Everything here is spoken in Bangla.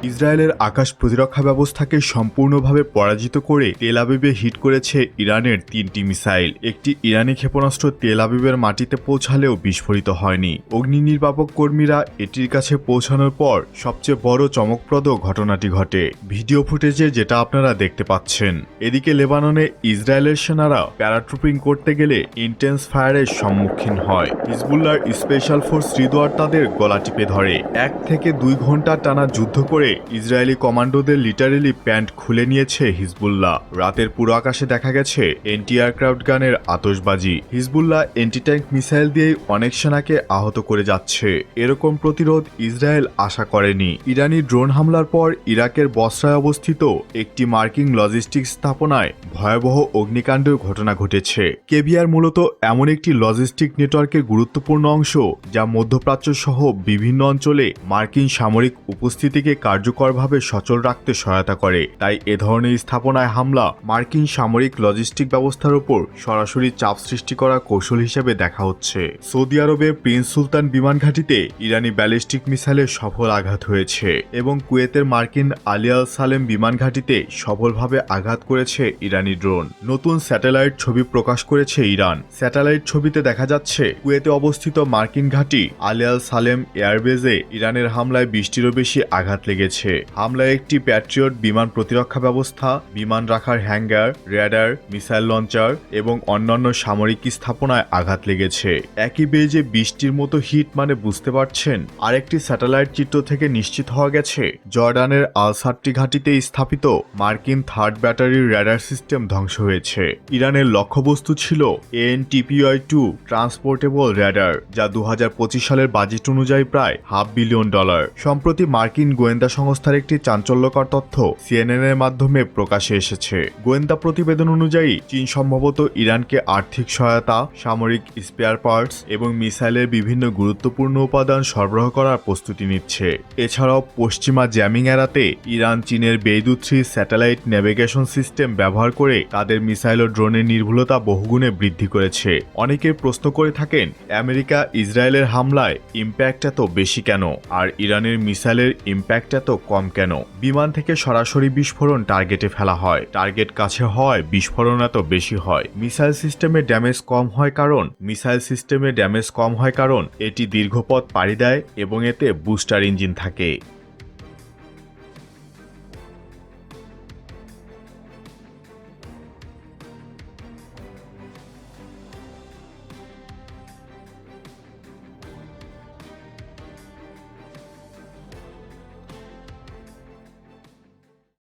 ইসরায়েলের আকাশ প্রতিরক্ষা ব্যবস্থাকে সম্পূর্ণভাবে পরাজিত করে তেল আবিবে হিট করেছে ইরানের 3টি মিসাইল। একটি ইরানি ক্ষেপণাস্ত্র তেল আবিবের মাটিতে পৌঁছালেও বিস্ফোরিত হয়নি। অগ্নি নির্বাপক কর্মীরা এটির কাছে পৌঁছানোর পর সবচেয়ে বড় চমকপ্রদ ঘটনাটি ঘটে, ভিডিও ফুটেজে যেটা আপনারা দেখতে পাচ্ছেন। এদিকে লেবাননে ইসরায়েলের সেনারা প্যারাট্রুপিং করতে গেলে ইন্টেন্স ফায়ারের সম্মুখীন হয়। হিজবুল্লাহর স্পেশাল ফোর্স হৃদওয়ার তাদের গলা টিপে ধরে। 1 থেকে 2 ঘন্টা টানা যুদ্ধ করে ইসরায়েলি কমান্ডোদের লিটারেলি প্যান্ট খুলে নিয়েছে হিজবুল্লাহ। রাতের পুরো আকাশে দেখা গেছে এন্টি এয়ারক্রাফট গানের আতশবাজি। হিজবুল্লাহ এন্টি ট্যাঙ্ক মিসাইল দিয়েই অনেক সেনাকে আহত করে যাচ্ছে। এরকম প্রতিরোধ ইসরায়েল আশা করেনি। ইরানি ড্রোন হামলার পর ইরাকের বসরায় অবস্থিত একটি মার্কিন লজিস্টিক স্থাপনায় ভয়াবহ অগ্নিকাণ্ডের ঘটনা ঘটেছে। কেবিআর মূলত এমন একটি লজিস্টিক নেটওয়ার্কের গুরুত্বপূর্ণ অংশ যা মধ্যপ্রাচ্য সহ বিভিন্ন অঞ্চলে মার্কিন সামরিক উপস্থিতিকে কার্যকরভাবে সচল রাখতে সহায়তা করে। তাই এ ধরনের স্থাপনায় হামলা মার্কিন সামরিক লজিস্টিক ব্যবস্থার উপর সরাসরি চাপ সৃষ্টি করা কৌশল হিসেবে দেখা হচ্ছে। সৌদি আরবের প্রিন্স সুলতান বিমান ঘাঁটিতে ইরানি ব্যালিস্টিক মিসাইলের সফল আঘাত হয়েছে এবং কুয়েতের মার্কিন আলী আল সালেম বিমান ঘাঁটিতে সফলভাবে আঘাত করেছে ইরানি ড্রোন। নতুন স্যাটেলাইট ছবি প্রকাশ করেছে ইরান। স্যাটেলাইট ছবিতে দেখা যাচ্ছে কুয়েতে অবস্থিত মার্কিন ঘাঁটি আলী আল সালেম এয়ারবেজে ইরানের হামলায় 20টিরও বেশি আঘাত লেগেছে। হামলায় একটি প্যাট্রিয়ট বিমান প্রতিরক্ষা ব্যবস্থা, বিমান রাখার হ্যাঙ্গার, রেডার, মিসাইল লঞ্চার এবং অন্যান্য সামরিক স্থাপনায় আঘাত লেগেছে। একই বেজে 20টির মতো হিট মানে বুঝতে পারছেন। আরেকটি স্যাটেলাইট চিত্র থেকে নিশ্চিত হওয়া গেছে জর্ডানের আল-সাট্টি ঘাঁটিতে স্থাপিত মার্কিন থার্ড ব্যাটারির রেডার সিস্টেম ধ্বংস হয়েছে। ইরানের লক্ষ্যবস্তু ছিল ANTPY-2 ট্রান্সপোর্টেবল রেডার, যা 2025 সালের বাজেট অনুযায়ী প্রায় $500 বিলিয়ন। সম্প্রতি মার্কিন গোয়েন্দা সংস্থার একটি চাঞ্চল্যকর তথ্য CNN এর মাধ্যমে প্রকাশে এসেছে। গোয়েন্দা প্রতিবেদন অনুযায়ী চীন সম্ভবত ইরানকে আর্থিক সহায়তা, সামরিক স্পেয়ার পার্টস এবং মিসাইলের বিভিন্ন গুরুত্বপূর্ণ উপাদান সরবরাহ করার প্রস্তুতি নিচ্ছে। এছাড়াও পশ্চিমা জ্যামিং এড়াতে ইরান চীনের বেইদু-3 স্যাটেলাইট নেভিগেশন সিস্টেম ব্যবহার করে তাদের মিসাইল ও ড্রোনের নির্ভুলতা বহুগুণে বৃদ্ধি করেছে। অনেকে প্রশ্ন করে থাকেন, আমেরিকা ইসরায়েলের হামলায় ইম্প্যাক্ট এত বেশি কেন আর ইরানের মিসাইলের ইম্প্যাক্ট এত কম কেন? বিমান থেকে সরাসরি বিস্ফোরণ টার্গেটে ফেলা হয়, টার্গেট কাছে হয় বিস্ফোরণ এত বেশি হয়। মিসাইল সিস্টেমে ড্যামেজ কম হয় কারণ এটি দীর্ঘ পথ পাড়ি দেয় এবং এতে বুস্টার ইঞ্জিন থাকে।